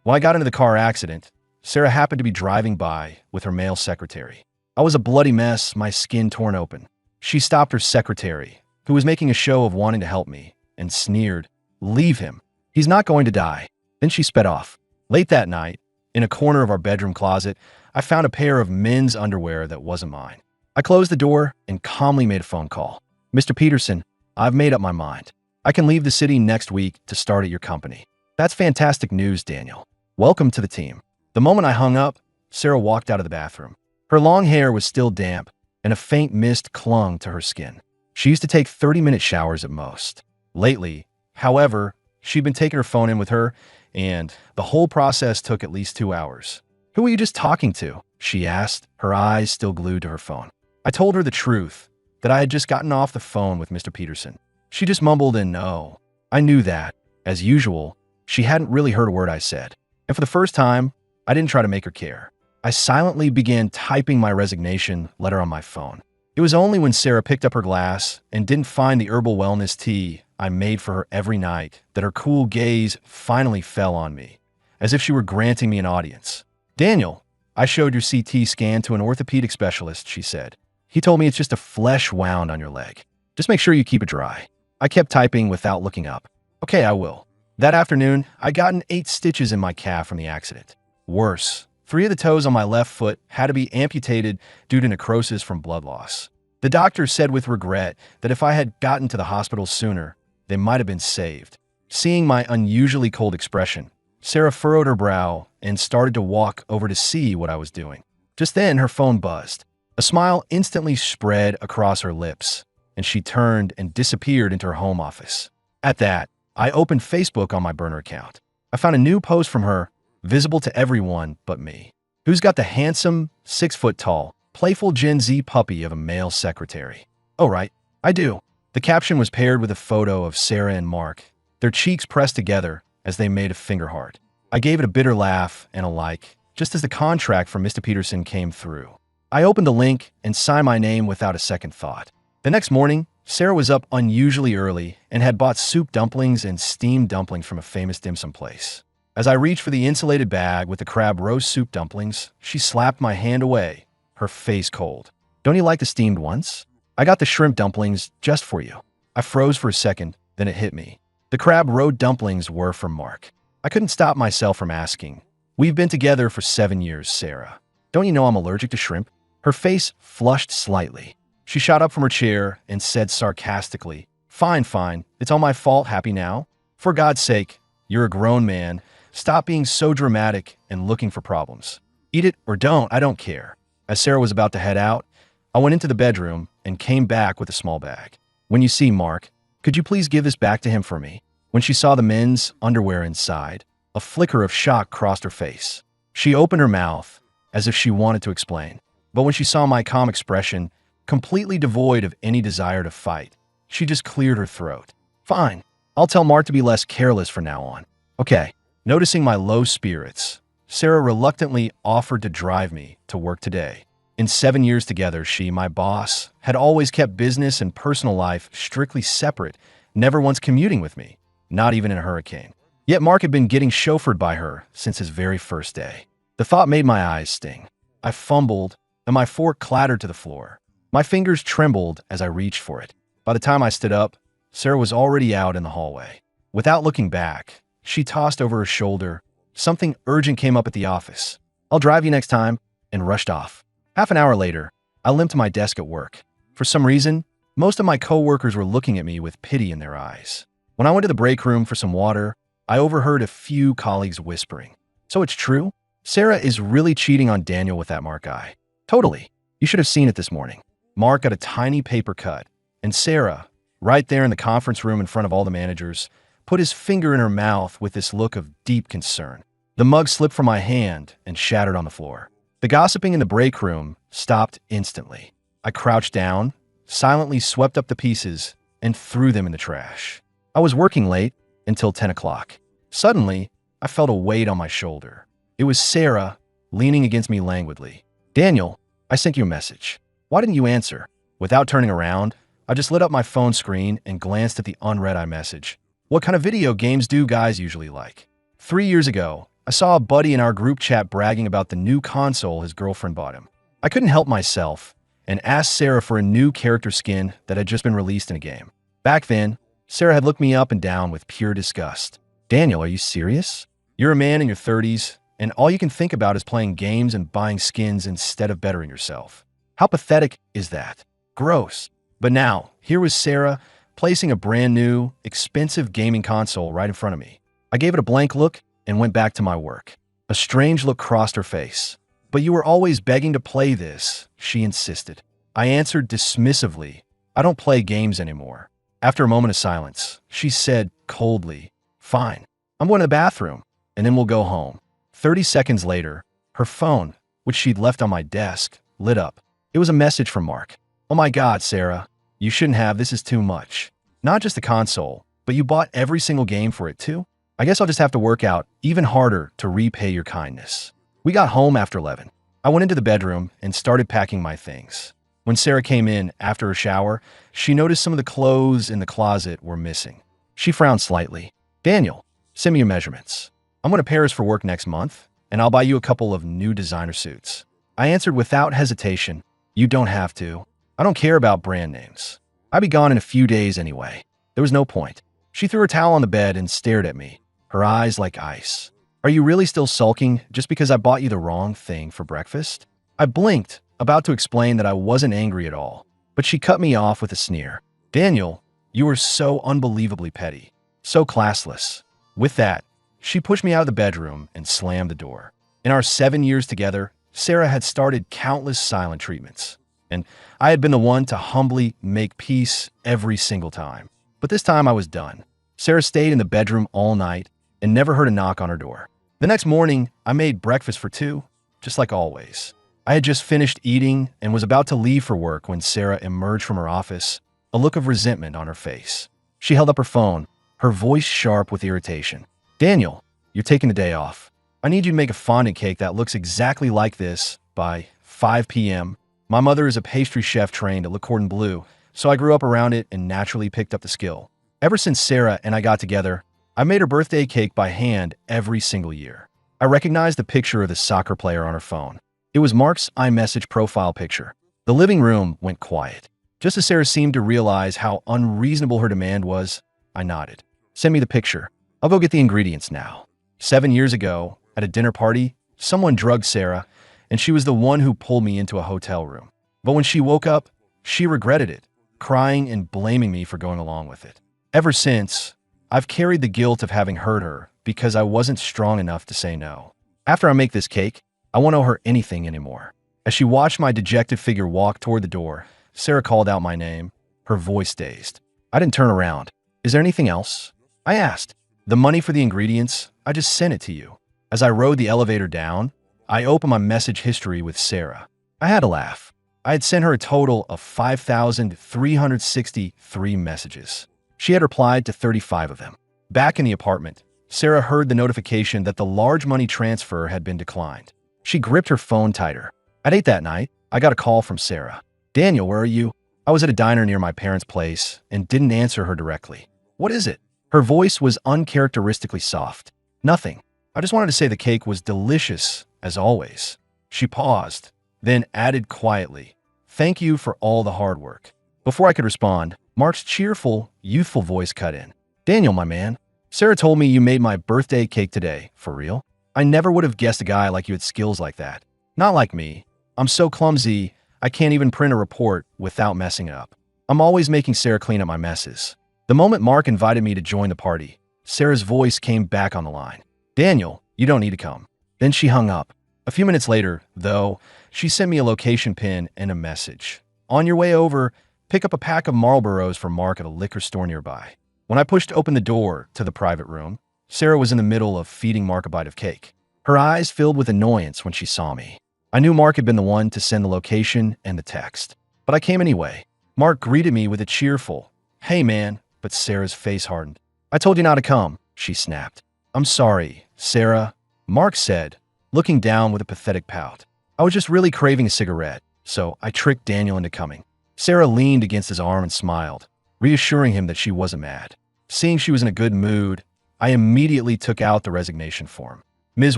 When I got into the car accident, Sarah happened to be driving by with her male secretary. I was a bloody mess, my skin torn open. She stopped her secretary, who was making a show of wanting to help me, and sneered, "Leave him. He's not going to die." Then she sped off. Late that night, in a corner of our bedroom closet, I found a pair of men's underwear that wasn't mine. I closed the door and calmly made a phone call. "Mr. Peterson, I've made up my mind. I can leave the city next week to start at your company." "That's fantastic news, Daniel. Welcome to the team." The moment I hung up, Sarah walked out of the bathroom. Her long hair was still damp, and a faint mist clung to her skin. She used to take 30-minute showers at most. Lately, however, she'd been taking her phone in with her, and the whole process took at least 2 hours. "Who were you just talking to?" she asked, her eyes still glued to her phone. I told her the truth, that I had just gotten off the phone with Mr. Peterson. She just mumbled and no. I knew that, as usual, she hadn't really heard a word I said. And for the first time, I didn't try to make her care. I silently began typing my resignation letter on my phone. It was only when Sarah picked up her glass and didn't find the herbal wellness tea I made for her every night that her cool gaze finally fell on me, as if she were granting me an audience. "Daniel, I showed your CT scan to an orthopedic specialist," she said. "He told me it's just a flesh wound on your leg. Just make sure you keep it dry." I kept typing without looking up. "Okay, I will." That afternoon, I'd gotten 8 stitches in my calf from the accident. Worse, 3 of the toes on my left foot had to be amputated due to necrosis from blood loss. The doctor said with regret that if I had gotten to the hospital sooner, they might have been saved. Seeing my unusually cold expression, Sarah furrowed her brow and started to walk over to see what I was doing. Just then, her phone buzzed. A smile instantly spread across her lips, and she turned and disappeared into her home office. At that, I opened Facebook on my burner account. I found a new post from her, visible to everyone but me. "Who's got the handsome, 6-foot-tall, playful Gen Z puppy of a male secretary?" "Oh, right, I do." The caption was paired with a photo of Sarah and Mark, their cheeks pressed together as they made a finger heart. I gave it a bitter laugh and a like, just as the contract from Mr. Peterson came through. I opened the link and signed my name without a second thought. The next morning, Sarah was up unusually early and had bought soup dumplings and steamed dumplings from a famous dim sum place. As I reached for the insulated bag with the crab roast soup dumplings, she slapped my hand away, her face cold. "Don't you like the steamed ones? I got the shrimp dumplings just for you." I froze for a second, then it hit me. The crab roast dumplings were from Mark. I couldn't stop myself from asking, "We've been together for 7 years, Sarah. Don't you know I'm allergic to shrimp?" Her face flushed slightly. She shot up from her chair and said sarcastically, Fine, it's all my fault, happy now? For God's sake, you're a grown man. Stop being so dramatic and looking for problems. Eat it or don't, I don't care." As Sarah was about to head out, I went into the bedroom and came back with a small bag. "When you see Mark, could you please give this back to him for me?" When she saw the men's underwear inside, a flicker of shock crossed her face. She opened her mouth as if she wanted to explain, but when she saw my calm expression, completely devoid of any desire to fight, she just cleared her throat. "Fine, I'll tell Mark to be less careless from now on." "Okay." Noticing my low spirits, Sarah reluctantly offered to drive me to work today. In 7 years together, she, my boss, had always kept business and personal life strictly separate, never once commuting with me, not even in a hurricane. Yet Mark had been getting chauffeured by her since his very first day. The thought made my eyes sting. I fumbled, and my fork clattered to the floor. My fingers trembled as I reached for it. By the time I stood up, Sarah was already out in the hallway. Without looking back, she tossed over her shoulder, "Something urgent came up at the office. I'll drive you next time," and rushed off. Half an hour later, I limped to my desk at work. For some reason, most of my coworkers were looking at me with pity in their eyes. When I went to the break room for some water, I overheard a few colleagues whispering, "So it's true? Sarah is really cheating on Daniel with that Mark guy." "Totally. You should have seen it this morning." Mark got a tiny paper cut, and Sarah, right there in the conference room in front of all the managers, put his finger in her mouth with this look of deep concern. The mug slipped from my hand and shattered on the floor. The gossiping in the break room stopped instantly. I crouched down, silently swept up the pieces, and threw them in the trash. I was working late until 10 o'clock. Suddenly, I felt a weight on my shoulder. It was Sarah, leaning against me languidly. "Daniel, I sent you a message. Why didn't you answer?" Without turning around, I just lit up my phone screen and glanced at the unread iMessage. What kind of video games do guys usually like? 3 years ago, I saw a buddy in our group chat bragging about the new console his girlfriend bought him. I couldn't help myself and asked Sarah for a new character skin that had just been released in a game. Back then, Sarah had looked me up and down with pure disgust. Daniel, are you serious? You're a man in your 30s, and all you can think about is playing games and buying skins instead of bettering yourself. How pathetic is that? Gross. But now, here was Sarah placing a brand new, expensive gaming console right in front of me. I gave it a blank look and went back to my work. A strange look crossed her face. But you were always begging to play this, she insisted. I answered dismissively, I don't play games anymore. After a moment of silence, she said coldly, fine, I'm going to the bathroom, and then we'll go home. 30 seconds later, her phone, which she'd left on my desk, lit up. It was a message from Mark. Oh my God, Sarah, you shouldn't have, this is too much. Not just the console, but you bought every single game for it too? I guess I'll just have to work out even harder to repay your kindness. We got home after 11. I went into the bedroom and started packing my things. When Sarah came in after her shower, she noticed some of the clothes in the closet were missing. She frowned slightly. Daniel, send me your measurements. I'm going to Paris for work next month, and I'll buy you a couple of new designer suits. I answered without hesitation, you don't have to. I don't care about brand names. I'd be gone in a few days anyway. There was no point. She threw her towel on the bed and stared at me, her eyes like ice. Are you really still sulking just because I bought you the wrong thing for breakfast? I blinked, about to explain that I wasn't angry at all, but she cut me off with a sneer. Daniel, you are so unbelievably petty, so classless. With that, she pushed me out of the bedroom and slammed the door. In our 7 years together, Sarah had started countless silent treatments, and I had been the one to humbly make peace every single time. But this time I was done. Sarah stayed in the bedroom all night and never heard a knock on her door. The next morning, I made breakfast for two, just like always. I had just finished eating and was about to leave for work when Sarah emerged from her office, a look of resentment on her face. She held up her phone, her voice sharp with irritation. Daniel, you're taking the day off. I need you to make a fondant cake that looks exactly like this by 5 p.m. My mother is a pastry chef trained at Le Cordon Bleu, so I grew up around it and naturally picked up the skill. Ever since Sarah and I got together, I made her birthday cake by hand every single year. I recognized the picture of the soccer player on her phone. It was Mark's iMessage profile picture. The living room went quiet. Just as Sarah seemed to realize how unreasonable her demand was, I nodded. Send me the picture. I'll go get the ingredients now. 7 years ago, at a dinner party, someone drugged Sarah, and she was the one who pulled me into a hotel room. But when she woke up, she regretted it, crying and blaming me for going along with it. Ever since, I've carried the guilt of having hurt her because I wasn't strong enough to say no. After I make this cake, I won't owe her anything anymore. As she watched my dejected figure walk toward the door, Sarah called out my name, her voice dazed. I didn't turn around. Is there anything else? I asked. The money for the ingredients, I just sent it to you. As I rode the elevator down, I opened my message history with Sarah. I had a laugh. I had sent her a total of 5,363 messages. She had replied to 35 of them. Back in the apartment, Sarah heard the notification that the large money transfer had been declined. She gripped her phone tighter. At 8 that night, I got a call from Sarah. Daniel, where are you? I was at a diner near my parents' place and didn't answer her directly. What is it? Her voice was uncharacteristically soft. Nothing. I just wanted to say the cake was delicious, as always. She paused, then added quietly, thank you for all the hard work. Before I could respond, Mark's cheerful, youthful voice cut in. Daniel, my man, Sarah told me you made my birthday cake today. For real? I never would have guessed a guy like you had skills like that. Not like me. I'm so clumsy, I can't even print a report without messing it up. I'm always making Sarah clean up my messes. The moment Mark invited me to join the party, Sarah's voice came back on the line. Daniel, you don't need to come. Then she hung up. A few minutes later, though, she sent me a location pin and a message. On your way over, pick up a pack of Marlboros for Mark at a liquor store nearby. When I pushed open the door to the private room, Sarah was in the middle of feeding Mark a bite of cake. Her eyes filled with annoyance when she saw me. I knew Mark had been the one to send the location and the text, but I came anyway. Mark greeted me with a cheerful, hey man, but Sarah's face hardened. I told you not to come, she snapped. I'm sorry, Sarah, Mark said, looking down with a pathetic pout. I was just really craving a cigarette, so I tricked Daniel into coming. Sarah leaned against his arm and smiled, reassuring him that she wasn't mad. Seeing she was in a good mood, I immediately took out the resignation form. Ms.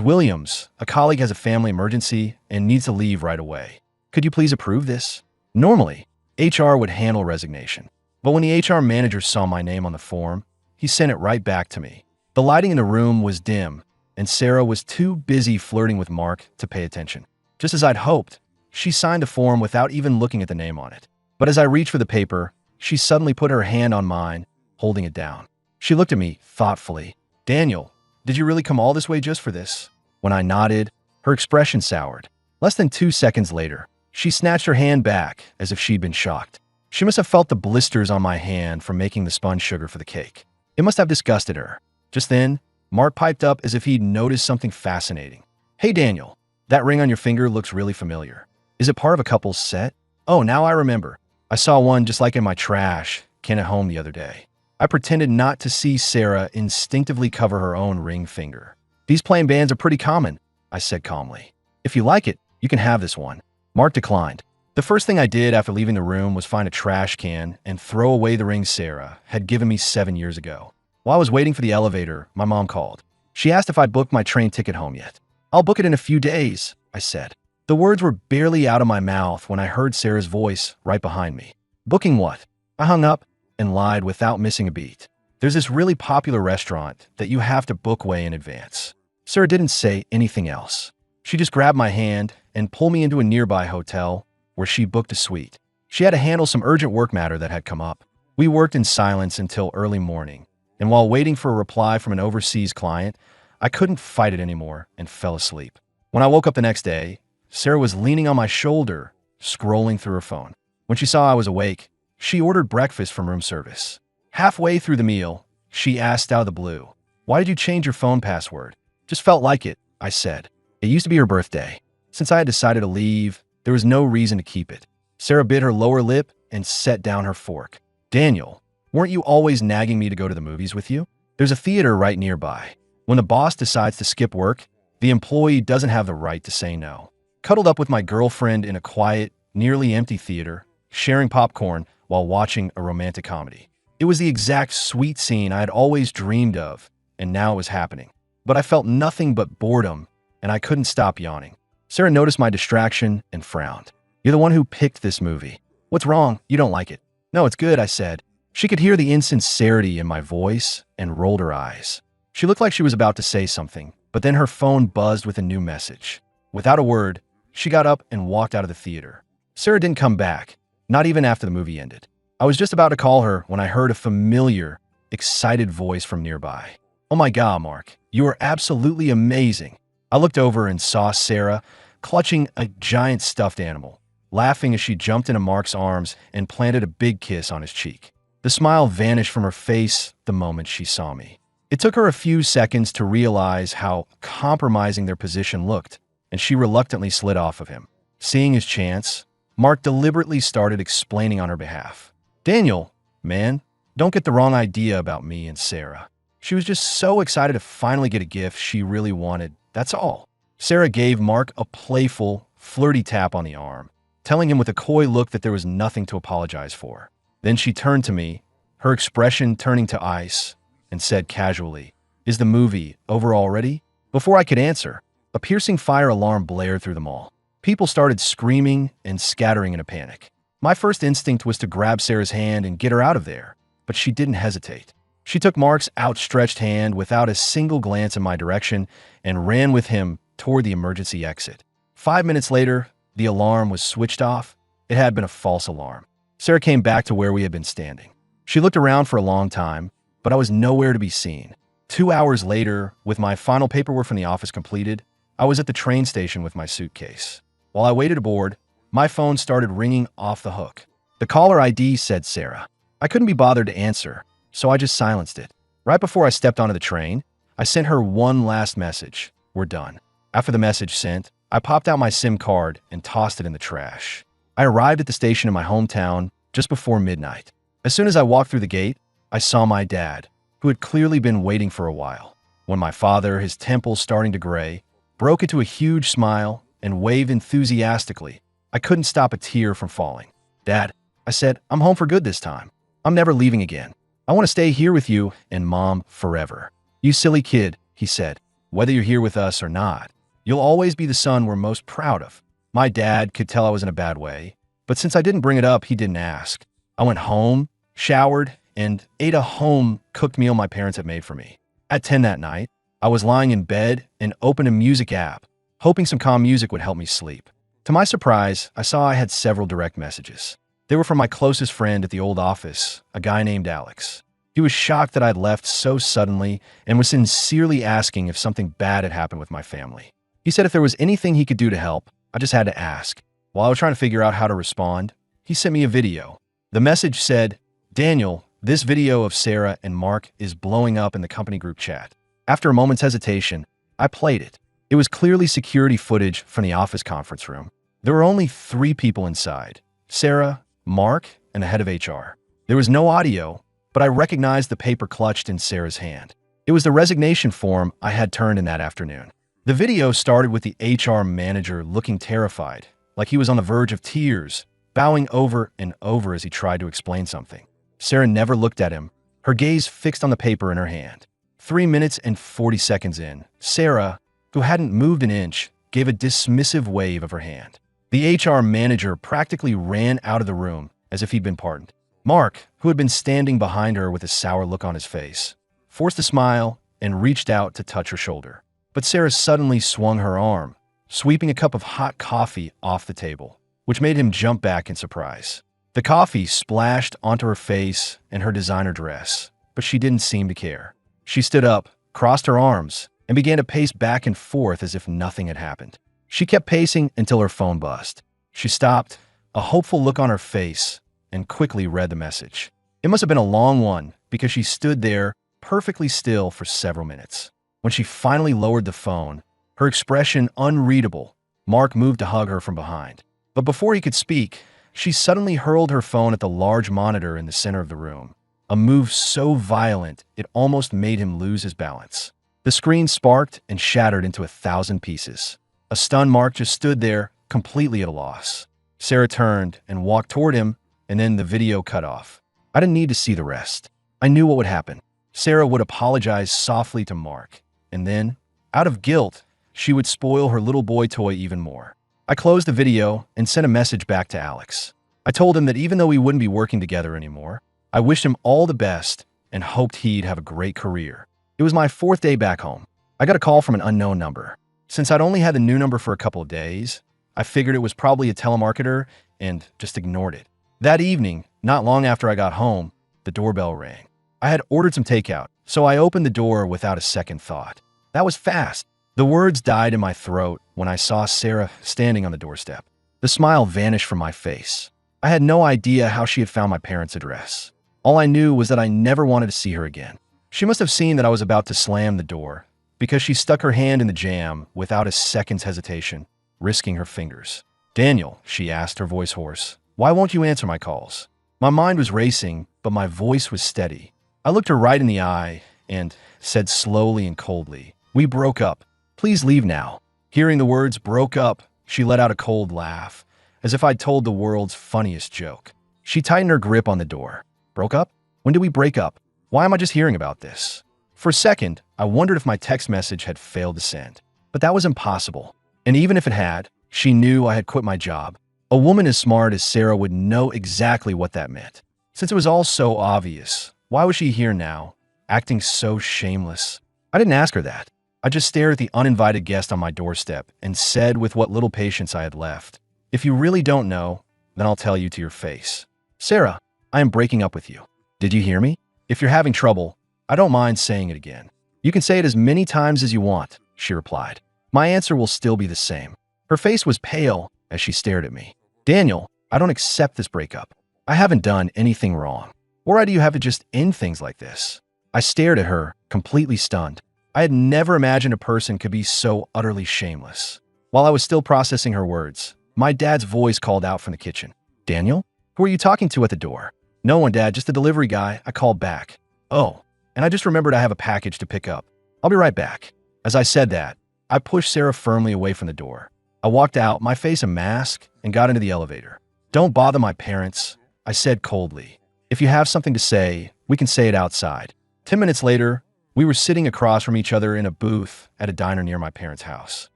Williams, a colleague has a family emergency and needs to leave right away. Could you please approve this? Normally, HR would handle resignation. But when the HR manager saw my name on the form, he sent it right back to me. The lighting in the room was dim, and Sarah was too busy flirting with Mark to pay attention. Just as I'd hoped, she signed the form without even looking at the name on it. But as I reached for the paper, she suddenly put her hand on mine, holding it down. She looked at me thoughtfully. Daniel, did you really come all this way just for this? When I nodded, her expression soured. Less than 2 seconds later, she snatched her hand back as if she'd been shocked. She must have felt the blisters on my hand from making the spun sugar for the cake. It must have disgusted her. Just then, Mark piped up as if he'd noticed something fascinating. Hey Daniel, that ring on your finger looks really familiar. Is it part of a couple's set? Oh, now I remember. I saw one just like in my trash can at home the other day. I pretended not to see Sarah instinctively cover her own ring finger. These plain bands are pretty common, I said calmly. If you like it, you can have this one. Mark declined. The first thing I did after leaving the room was find a trash can and throw away the ring Sarah had given me 7 years ago. While I was waiting for the elevator, my mom called. She asked if I'd booked my train ticket home yet. I'll book it in a few days, I said. The words were barely out of my mouth when I heard Sarah's voice right behind me. Booking what? I hung up and lied without missing a beat. There's this really popular restaurant that you have to book way in advance. Sarah didn't say anything else. She just grabbed my hand and pulled me into a nearby hotel where she booked a suite. She had to handle some urgent work matter that had come up. We worked in silence until early morning, and while waiting for a reply from an overseas client, I couldn't fight it anymore and fell asleep. When I woke up the next day, Sarah was leaning on my shoulder, scrolling through her phone. When she saw I was awake, she ordered breakfast from room service. Halfway through the meal, she asked out of the blue, "Why did you change your phone password?" "Just felt like it," I said. It used to be her birthday. Since I had decided to leave, there was no reason to keep it. Sarah bit her lower lip and set down her fork. "Daniel, weren't you always nagging me to go to the movies with you? There's a theater right nearby. When the boss decides to skip work, the employee doesn't have the right to say no." Cuddled up with my girlfriend in a quiet, nearly empty theater, sharing popcorn while watching a romantic comedy. It was the exact sweet scene I had always dreamed of, and now it was happening. But I felt nothing but boredom, and I couldn't stop yawning. Sarah noticed my distraction and frowned. "You're the one who picked this movie. What's wrong? You don't like it." "No, it's good," I said. She could hear the insincerity in my voice and rolled her eyes. She looked like she was about to say something, but then her phone buzzed with a new message. Without a word, she got up and walked out of the theater. Sarah didn't come back, not even after the movie ended. I was just about to call her when I heard a familiar, excited voice from nearby. "Oh my God, Mark, you are absolutely amazing." I looked over and saw Sarah clutching a giant stuffed animal, laughing as she jumped into Mark's arms and planted a big kiss on his cheek. The smile vanished from her face the moment she saw me. It took her a few seconds to realize how compromising their position looked, and she reluctantly slid off of him. Seeing his chance, Mark deliberately started explaining on her behalf. "Daniel, man, don't get the wrong idea about me and Sarah. She was just so excited to finally get a gift she really wanted, that's all." Sarah gave Mark a playful, flirty tap on the arm, telling him with a coy look that there was nothing to apologize for. Then she turned to me, her expression turning to ice, and said casually, "Is the movie over already?" Before I could answer, a piercing fire alarm blared through the mall. People started screaming and scattering in a panic. My first instinct was to grab Sarah's hand and get her out of there, but she didn't hesitate. She took Mark's outstretched hand without a single glance in my direction and ran with him toward the emergency exit. 5 minutes later, the alarm was switched off. It had been a false alarm. Sarah came back to where we had been standing. She looked around for a long time, but I was nowhere to be seen. 2 hours later, with my final paperwork from the office completed, I was at the train station with my suitcase. While I waited aboard, my phone started ringing off the hook. The caller ID said Sarah. I couldn't be bothered to answer, so I just silenced it. Right before I stepped onto the train, I sent her one last message. "We're done." After the message sent, I popped out my SIM card and tossed it in the trash. I arrived at the station in my hometown just before midnight. As soon as I walked through the gate, I saw my dad, who had clearly been waiting for a while. When my father, his temples starting to gray, broke into a huge smile and waved enthusiastically, I couldn't stop a tear from falling. "Dad," I said, "I'm home for good this time. I'm never leaving again. I want to stay here with you and Mom forever." "You silly kid," he said. Whether you're here with us or not, you'll always be the son we're most proud of. My dad could tell I was in a bad way, but since I didn't bring it up, he didn't ask. I went home, showered, and ate a home-cooked meal my parents had made for me. At 10 that night, I was lying in bed and opened a music app, hoping some calm music would help me sleep. To my surprise, I saw I had several direct messages. They were from my closest friend at the old office, a guy named Alex. He was shocked that I'd left so suddenly and was sincerely asking if something bad had happened with my family. He said if there was anything he could do to help, I just had to ask. While I was trying to figure out how to respond, he sent me a video. The message said, "Daniel, this video of Sarah and Mark is blowing up in the company group chat." After a moment's hesitation, I played it. It was clearly security footage from the office conference room. There were only 3 people inside: Sarah, Mark, and the head of HR. There was no audio, but I recognized the paper clutched in Sarah's hand. It was the resignation form I had turned in that afternoon. The video started with the HR manager looking terrified, like he was on the verge of tears, bowing over and over as he tried to explain something. Sarah never looked at him, her gaze fixed on the paper in her hand. 3 minutes and 40 seconds in, Sarah, who hadn't moved an inch, gave a dismissive wave of her hand. The HR manager practically ran out of the room as if he'd been pardoned. Mark, who had been standing behind her with a sour look on his face, forced a smile and reached out to touch her shoulder. But Sarah suddenly swung her arm, sweeping a cup of hot coffee off the table, which made him jump back in surprise. The coffee splashed onto her face and her designer dress, but she didn't seem to care. She stood up, crossed her arms, and began to pace back and forth as if nothing had happened. She kept pacing until her phone buzzed. She stopped, a hopeful look on her face, and quickly read the message. It must have been a long one because she stood there perfectly still for several minutes. When she finally lowered the phone, her expression unreadable, Mark moved to hug her from behind. But before he could speak, she suddenly hurled her phone at the large monitor in the center of the room, a move so violent it almost made him lose his balance. The screen sparked and shattered into 1,000 pieces. A stunned Mark just stood there, completely at a loss. Sarah turned and walked toward him, and then the video cut off. I didn't need to see the rest. I knew what would happen. Sarah would apologize softly to Mark, and then, out of guilt, she would spoil her little boy toy even more. I closed the video and sent a message back to Alex. I told him that even though we wouldn't be working together anymore, I wished him all the best and hoped he'd have a great career. It was my 4th day back home. I got a call from an unknown number. Since I'd only had the new number for a couple of days, I figured it was probably a telemarketer and just ignored it. That evening, not long after I got home, the doorbell rang. I had ordered some takeout, so I opened the door without a second thought. That was fast. The words died in my throat when I saw Sarah standing on the doorstep. The smile vanished from my face. I had no idea how she had found my parents' address. All I knew was that I never wanted to see her again. She must have seen that I was about to slam the door, because she stuck her hand in the jamb without a second's hesitation, risking her fingers. "Daniel," she asked, her voice hoarse, "why won't you answer my calls?" My mind was racing, but my voice was steady. I looked her right in the eye and said slowly and coldly, "We broke up. Please leave now." Hearing the words "broke up," she let out a cold laugh, as if I'd told the world's funniest joke. She tightened her grip on the door. "Broke up? When did we break up? Why am I just hearing about this?" For a second, I wondered if my text message had failed to send. But that was impossible. And even if it had, she knew I had quit my job. A woman as smart as Sarah would know exactly what that meant. Since it was all so obvious, why was she here now, acting so shameless? I didn't ask her that. I just stared at the uninvited guest on my doorstep and said with what little patience I had left, "If you really don't know, then I'll tell you to your face. Sarah, I am breaking up with you. Did you hear me? If you're having trouble, I don't mind saying it again. You can say it as many times as you want," she replied. My answer will still be the same. Her face was pale as she stared at me. "Daniel, I don't accept this breakup. I haven't done anything wrong. Why do you have to just end things like this?" I stared at her, completely stunned. I had never imagined a person could be so utterly shameless. While I was still processing her words, my dad's voice called out from the kitchen. "Daniel, who are you talking to at the door?" "No one, Dad, just a delivery guy," I called back. "Oh, and I just remembered I have a package to pick up. I'll be right back." As I said that, I pushed Sarah firmly away from the door. I walked out, my face a mask, and got into the elevator. "Don't bother my parents," I said coldly. "If you have something to say, we can say it outside." 10 minutes later, We were sitting across from each other in a booth at a diner near my parents' house.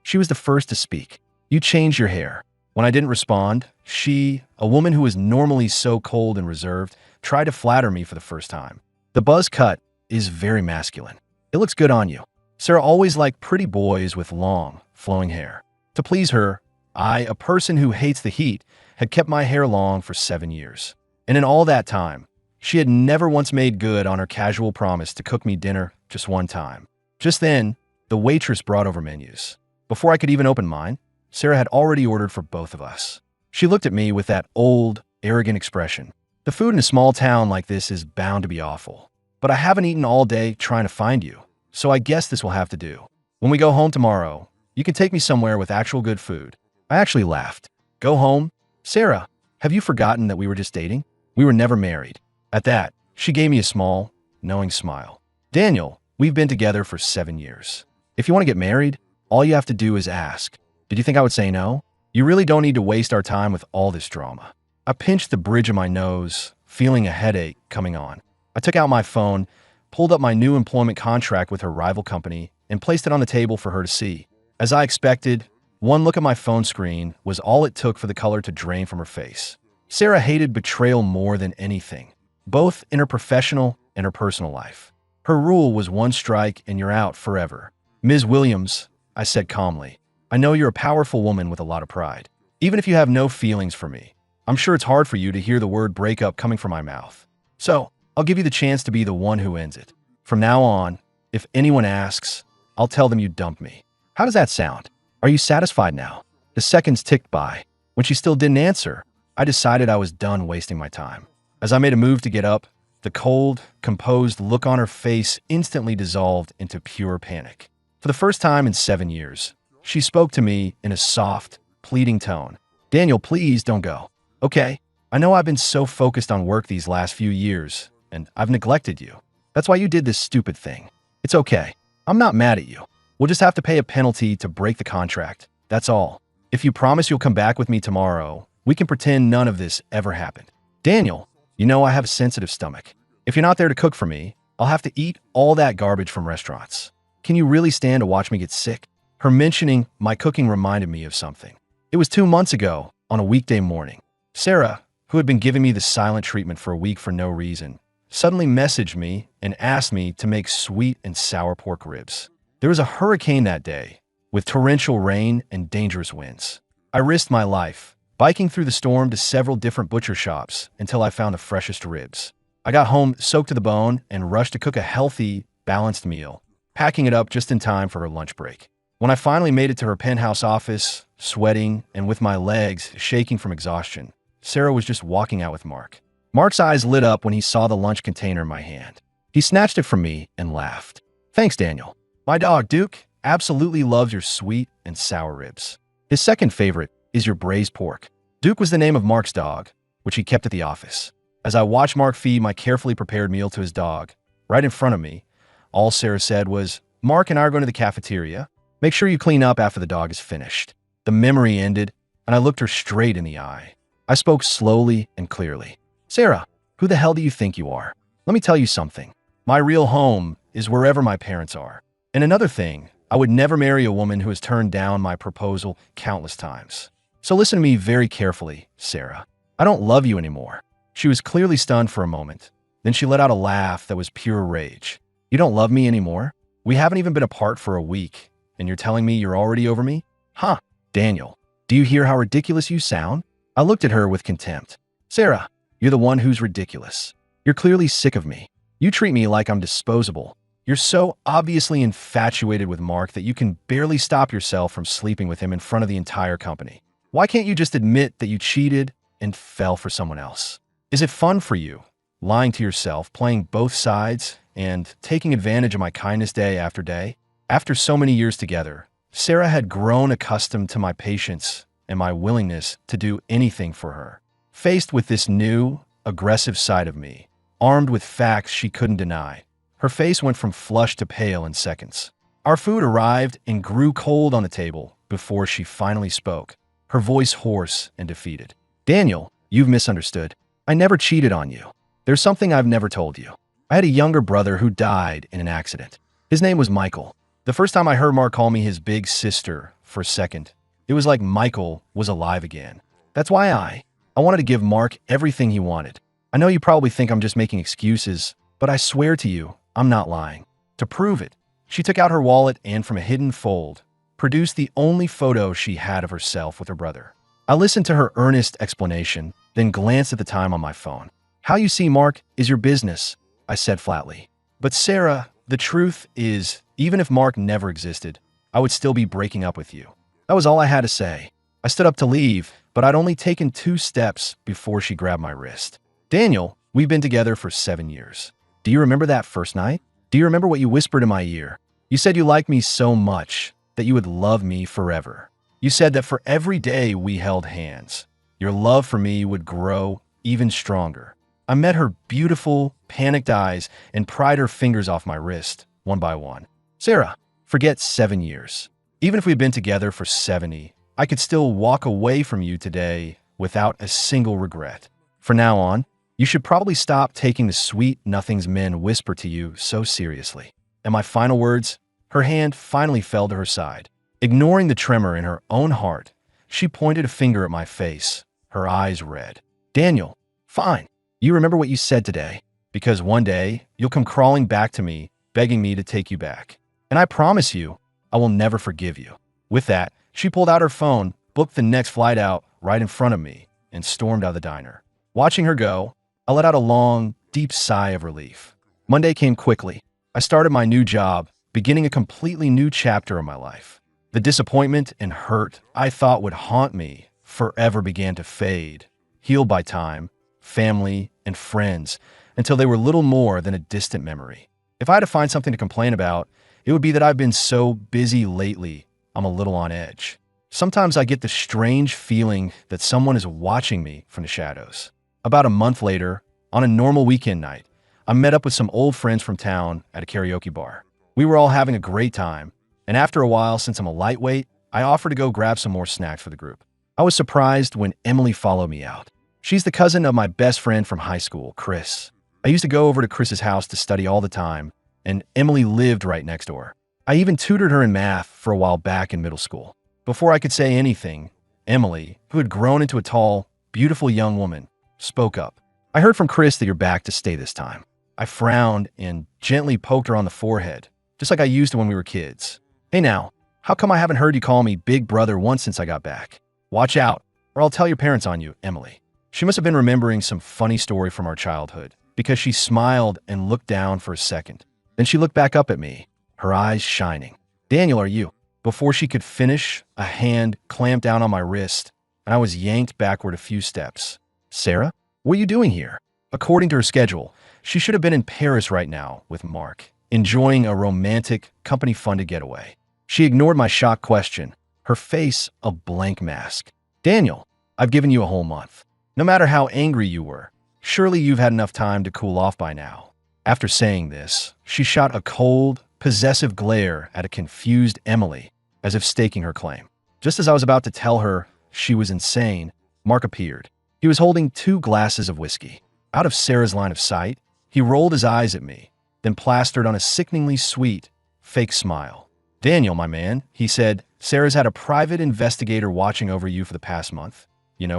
She was the first to speak. "You changed your hair." When I didn't respond, she, a woman who is normally so cold and reserved, tried to flatter me for the first time. "The buzz cut is very masculine. It looks good on you." Sarah always liked pretty boys with long, flowing hair. To please her, I, a person who hates the heat, had kept my hair long for 7 years. And in all that time, she had never once made good on her casual promise to cook me dinner just one time. Just then, the waitress brought over menus. Before I could even open mine, Sarah had already ordered for both of us. She looked at me with that old, arrogant expression. "The food in a small town like this is bound to be awful. But I haven't eaten all day trying to find you, so I guess this will have to do. When we go home tomorrow, you can take me somewhere with actual good food." I actually laughed. "Go home? Sarah, have you forgotten that we were just dating? We were never married." At that, she gave me a small, knowing smile. "Daniel, we've been together for 7 years. If you want to get married, all you have to do is ask. Did you think I would say no? You really don't need to waste our time with all this drama." I pinched the bridge of my nose, feeling a headache coming on. I took out my phone, pulled up my new employment contract with her rival company, and placed it on the table for her to see. As I expected, one look at my phone screen was all it took for the color to drain from her face. Sarah hated betrayal more than anything, both in her professional and her personal life. Her rule was one strike and you're out forever. "Ms. Williams," I said calmly, "I know you're a powerful woman with a lot of pride. Even if you have no feelings for me, I'm sure it's hard for you to hear the word breakup coming from my mouth. So, I'll give you the chance to be the one who ends it. From now on, if anyone asks, I'll tell them you dumped me. How does that sound? Are you satisfied now?" The seconds ticked by. When she still didn't answer, I decided I was done wasting my time. As I made a move to get up, the cold, composed look on her face instantly dissolved into pure panic. For the first time in 7 years, she spoke to me in a soft, pleading tone. "Daniel, please don't go. Okay? I know I've been so focused on work these last few years, and I've neglected you. That's why you did this stupid thing. It's okay. I'm not mad at you. We'll just have to pay a penalty to break the contract. That's all. If you promise you'll come back with me tomorrow, we can pretend none of this ever happened. Daniel, you know I have a sensitive stomach. If you're not there to cook for me, I'll have to eat all that garbage from restaurants. Can you really stand to watch me get sick?" Her mentioning my cooking reminded me of something. It was 2 months ago, on a weekday morning. Sarah, who had been giving me the silent treatment for a week for no reason, suddenly messaged me and asked me to make sweet and sour pork ribs. There was a hurricane that day, with torrential rain and dangerous winds. I risked my life, biking through the storm to several different butcher shops until I found the freshest ribs. I got home soaked to the bone and rushed to cook a healthy, balanced meal, packing it up just in time for her lunch break. When I finally made it to her penthouse office, sweating and with my legs shaking from exhaustion, Sarah was just walking out with Mark. Mark's eyes lit up when he saw the lunch container in my hand. He snatched it from me and laughed. "Thanks, Daniel. My dog, Duke, absolutely loves your sweet and sour ribs. His second favorite is your braised pork." Duke was the name of Mark's dog, which he kept at the office. As I watched Mark feed my carefully prepared meal to his dog, right in front of me, all Sarah said was, "Mark and I are going to the cafeteria. Make sure you clean up after the dog is finished." The memory ended, and I looked her straight in the eye. I spoke slowly and clearly. "Sarah, who the hell do you think you are? Let me tell you something. My real home is wherever my parents are. And another thing, I would never marry a woman who has turned down my proposal countless times. So listen to me very carefully, Sarah. I don't love you anymore." She was clearly stunned for a moment. Then she let out a laugh that was pure rage. "You don't love me anymore? We haven't even been apart for a week, and you're telling me you're already over me? Huh, Daniel, do you hear how ridiculous you sound?" I looked at her with contempt. "Sarah, you're the one who's ridiculous. You're clearly sick of me. You treat me like I'm disposable. You're so obviously infatuated with Mark that you can barely stop yourself from sleeping with him in front of the entire company. Why can't you just admit that you cheated and fell for someone else? Is it fun for you, lying to yourself, playing both sides, and taking advantage of my kindness day after day?" After so many years together, Sarah had grown accustomed to my patience and my willingness to do anything for her. Faced with this new, aggressive side of me, armed with facts she couldn't deny, her face went from flushed to pale in seconds. Our food arrived and grew cold on the table before she finally spoke, her voice hoarse and defeated. "Daniel, you've misunderstood. I never cheated on you. There's something I've never told you. I had a younger brother who died in an accident. His name was Michael. The first time I heard Mark call me his big sister for a second, it was like Michael was alive again. That's why I wanted to give Mark everything he wanted. I know you probably think I'm just making excuses, but I swear to you, I'm not lying. To prove it, she took out her wallet and from a hidden fold, produced the only photo she had of herself with her brother. I listened to her earnest explanation, then glanced at the time on my phone. How you see Mark is your business, I said flatly. But Sarah, the truth is, even if Mark never existed, I would still be breaking up with you. That was all I had to say. I stood up to leave, but I'd only taken 2 steps before she grabbed my wrist. Daniel, we've been together for 7 years. Do you remember that first night? Do you remember what you whispered in my ear? You said you liked me so much that you would love me forever. You said that for every day we held hands, your love for me would grow even stronger. I met her beautiful, panicked eyes and pried her fingers off my wrist, one by one. Sarah, forget 7 years. Even if we'd been together for 70, I could still walk away from you today without a single regret. From now on, you should probably stop taking the sweet nothings men whisper to you so seriously. And my final words, her hand finally fell to her side. Ignoring the tremor in her own heart, she pointed a finger at my face, her eyes red. Daniel, fine. You remember what you said today, because one day you'll come crawling back to me, begging me to take you back. And I promise you, I will never forgive you. With that, she pulled out her phone, booked the next flight out right in front of me, and stormed out of the diner. Watching her go, I let out a long, deep sigh of relief. Monday came quickly. I started my new job, beginning a completely new chapter of my life. The disappointment and hurt I thought would haunt me forever began to fade, healed by time, family, and friends, until they were little more than a distant memory. If I had to find something to complain about, it would be that I've been so busy lately, I'm a little on edge. Sometimes I get the strange feeling that someone is watching me from the shadows. About a month later, on a normal weekend night, I met up with some old friends from town at a karaoke bar. We were all having a great time, and after a while, since I'm a lightweight, I offered to go grab some more snacks for the group. I was surprised when Emily followed me out. She's the cousin of my best friend from high school, Chris. I used to go over to Chris's house to study all the time, and Emily lived right next door. I even tutored her in math for a while back in middle school. Before I could say anything, Emily, who had grown into a tall, beautiful young woman, spoke up. I heard from Chris that you're back to stay this time. I frowned and gently poked her on the forehead, just like I used to when we were kids. Hey now, how come I haven't heard you call me Big Brother once since I got back? Watch out, or I'll tell your parents on you, Emily. She must have been remembering some funny story from our childhood, because she smiled and looked down for a second. Then she looked back up at me, her eyes shining. Daniel, are you? Before she could finish, a hand clamped down on my wrist, and I was yanked backward a few steps. Sarah, what are you doing here? According to her schedule, she should have been in Paris right now with Mark, enjoying a romantic, company-funded getaway. She ignored my shocked question, her face a blank mask. Daniel, I've given you a whole month. No matter how angry you were, surely you've had enough time to cool off by now. After saying this, she shot a cold, possessive glare at a confused Emily, as if staking her claim. Just as I was about to tell her she was insane, Mark appeared. He was holding 2 glasses of whiskey. Out of Sarah's line of sight, he rolled his eyes at me, then plastered on a sickeningly sweet, fake smile. Daniel, my man, he said, Sarah's had a private investigator watching over you for the past month,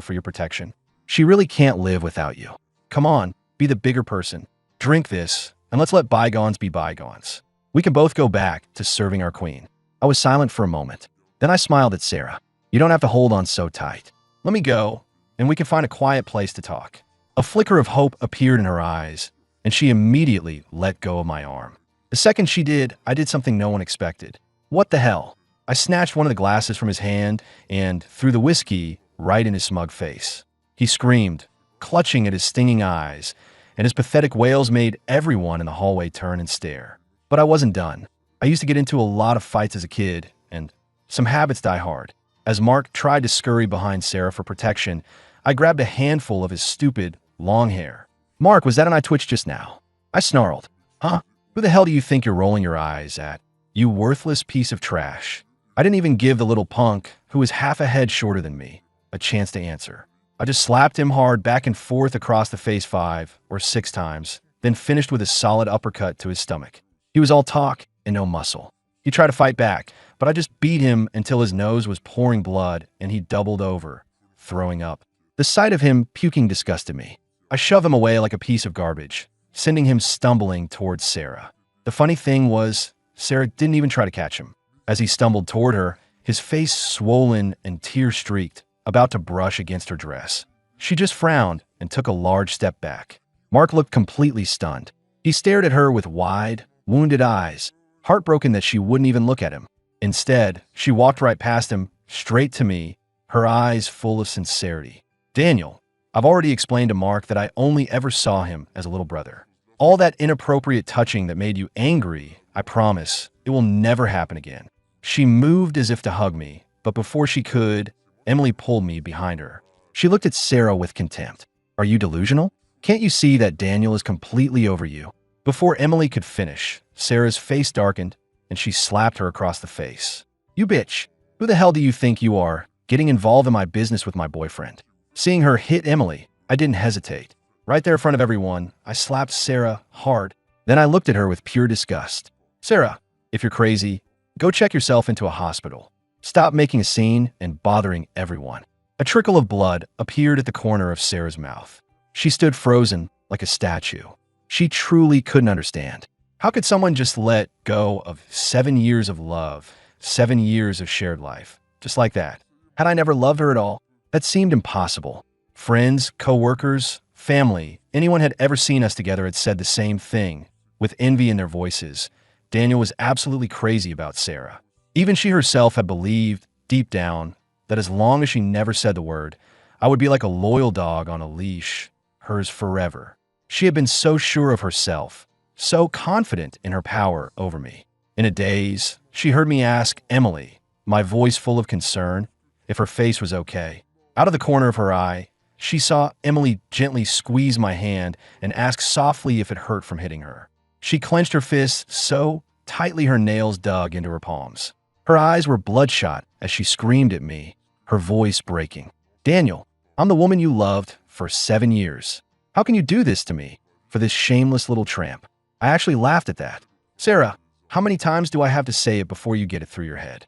for your protection. She really can't live without you. Come on, be the bigger person. Drink this, and let's let bygones be bygones. We can both go back to serving our queen. I was silent for a moment. Then I smiled at Sarah. You don't have to hold on so tight. Let me go, and we can find a quiet place to talk. A flicker of hope appeared in her eyes, and she immediately let go of my arm. The second she did, I did something no one expected. What the hell? I snatched one of the glasses from his hand and threw the whiskey right in his smug face. He screamed, clutching at his stinging eyes, and his pathetic wails made everyone in the hallway turn and stare. But I wasn't done. I used to get into a lot of fights as a kid, and some habits die hard. As Mark tried to scurry behind Sarah for protection, I grabbed a handful of his stupid, long hair. Mark, was that an eye twitch just now? I snarled. Huh? Who the hell do you think you're rolling your eyes at? You worthless piece of trash. I didn't even give the little punk, who was half a head shorter than me, a chance to answer. I just slapped him hard back and forth across the face 5 or 6 times, then finished with a solid uppercut to his stomach. He was all talk and no muscle. He tried to fight back, but I just beat him until his nose was pouring blood and he doubled over, throwing up. The sight of him puking disgusted me. I shoved him away like a piece of garbage, sending him stumbling towards Sarah. The funny thing was, Sarah didn't even try to catch him. As he stumbled toward her, his face swollen and tear-streaked, about to brush against her dress. She just frowned and took a large step back. Mark looked completely stunned. He stared at her with wide, wounded eyes, heartbroken that she wouldn't even look at him. Instead, she walked right past him, straight to me, her eyes full of sincerity. Daniel, I've already explained to Mark that I only ever saw him as a little brother. All that inappropriate touching that made you angry, I promise, it will never happen again. She moved as if to hug me, but before she could, Emily pulled me behind her. She looked at Sarah with contempt. Are you delusional? Can't you see that Daniel is completely over you? Before Emily could finish, Sarah's face darkened, and she slapped her across the face. You bitch! Who the hell do you think you are, getting involved in my business with my boyfriend? Seeing her hit Emily, I didn't hesitate. Right there in front of everyone, I slapped Sarah hard. Then I looked at her with pure disgust. Sarah, if you're crazy, go check yourself into a hospital. Stop making a scene and bothering everyone. A trickle of blood appeared at the corner of Sarah's mouth. She stood frozen like a statue. She truly couldn't understand. How could someone just let go of 7 years of love, 7 years of shared life, just like that? Had I never loved her at all? That seemed impossible. Friends, co-workers, family, anyone had ever seen us together had said the same thing, with envy in their voices. Daniel was absolutely crazy about Sarah. Even she herself had believed, deep down, that as long as she never said the word, I would be like a loyal dog on a leash, hers forever. She had been so sure of herself, so confident in her power over me. In a daze, she heard me ask Emily, my voice full of concern, if her face was okay. Out of the corner of her eye, she saw Emily gently squeeze my hand and ask softly if it hurt from hitting her. She clenched her fists so tightly her nails dug into her palms. Her eyes were bloodshot as she screamed at me, her voice breaking. Daniel, I'm the woman you loved for 7 years. How can you do this to me, for this shameless little tramp? I actually laughed at that. Sarah, how many times do I have to say it before you get it through your head?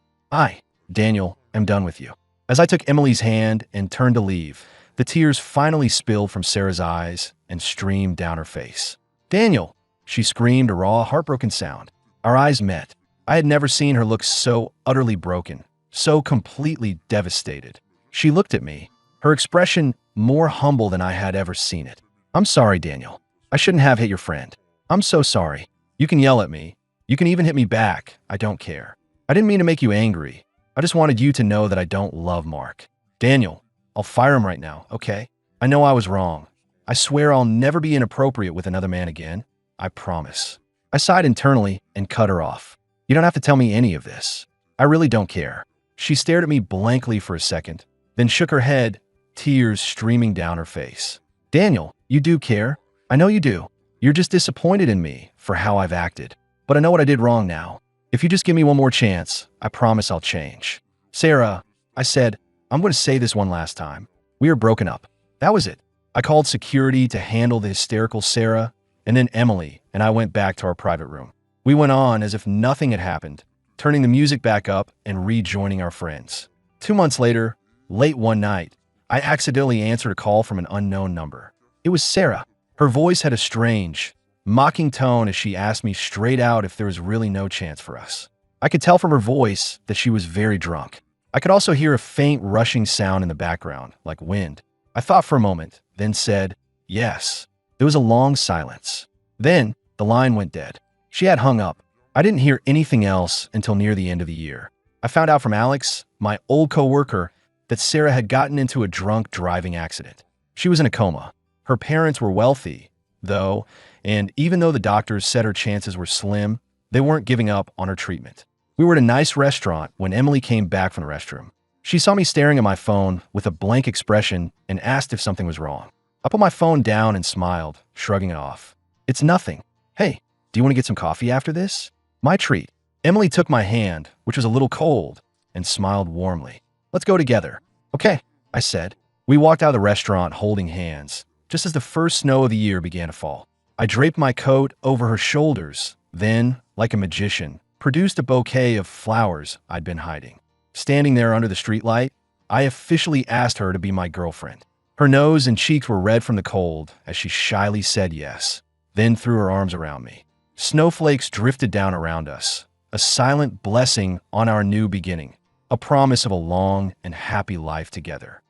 Daniel, am done with you. As I took Emily's hand and turned to leave, the tears finally spilled from Sarah's eyes and streamed down her face. Daniel, she screamed a raw, heartbroken sound. Our eyes met. I had never seen her look so utterly broken, so completely devastated. She looked at me, her expression more humble than I had ever seen it. I'm sorry, Daniel. I shouldn't have hit your friend. I'm so sorry. You can yell at me. You can even hit me back. I don't care. I didn't mean to make you angry. I just wanted you to know that I don't love Mark. Daniel, I'll fire him right now, okay? I know I was wrong. I swear I'll never be inappropriate with another man again. I promise. I sighed internally and cut her off. You don't have to tell me any of this. I really don't care. She stared at me blankly for a second, then shook her head, tears streaming down her face. Daniel, you do care. I know you do. You're just disappointed in me for how I've acted. But I know what I did wrong now. If you just give me one more chance, I promise I'll change. Sarah, I said, I'm going to say this one last time. We are broken up. That was it. I called security to handle the hysterical Sarah, and then Emily and I went back to our private room. We went on as if nothing had happened, turning the music back up and rejoining our friends. 2 months later, late one night, I accidentally answered a call from an unknown number. It was Sarah. Her voice had a strange, mocking tone as she asked me straight out if there was really no chance for us. I could tell from her voice that she was very drunk. I could also hear a faint rushing sound in the background, like wind. I thought for a moment, then said, yes. There was a long silence. Then, the line went dead. She had hung up. I didn't hear anything else until near the end of the year. I found out from Alex, my old co-worker, that Sarah had gotten into a drunk driving accident. She was in a coma. Her parents were wealthy, though, and even though the doctors said her chances were slim, they weren't giving up on her treatment. We were at a nice restaurant when Emily came back from the restroom. She saw me staring at my phone with a blank expression and asked if something was wrong. I put my phone down and smiled, shrugging it off. It's nothing. Hey, do you want to get some coffee after this? My treat. Emily took my hand, which was a little cold, and smiled warmly. Let's go together. Okay, I said. We walked out of the restaurant holding hands, just as the first snow of the year began to fall. I draped my coat over her shoulders, then, like a magician, produced a bouquet of flowers I'd been hiding. Standing there under the streetlight, I officially asked her to be my girlfriend. Her nose and cheeks were red from the cold as she shyly said yes, then threw her arms around me. Snowflakes drifted down around us, a silent blessing on our new beginning, a promise of a long and happy life together.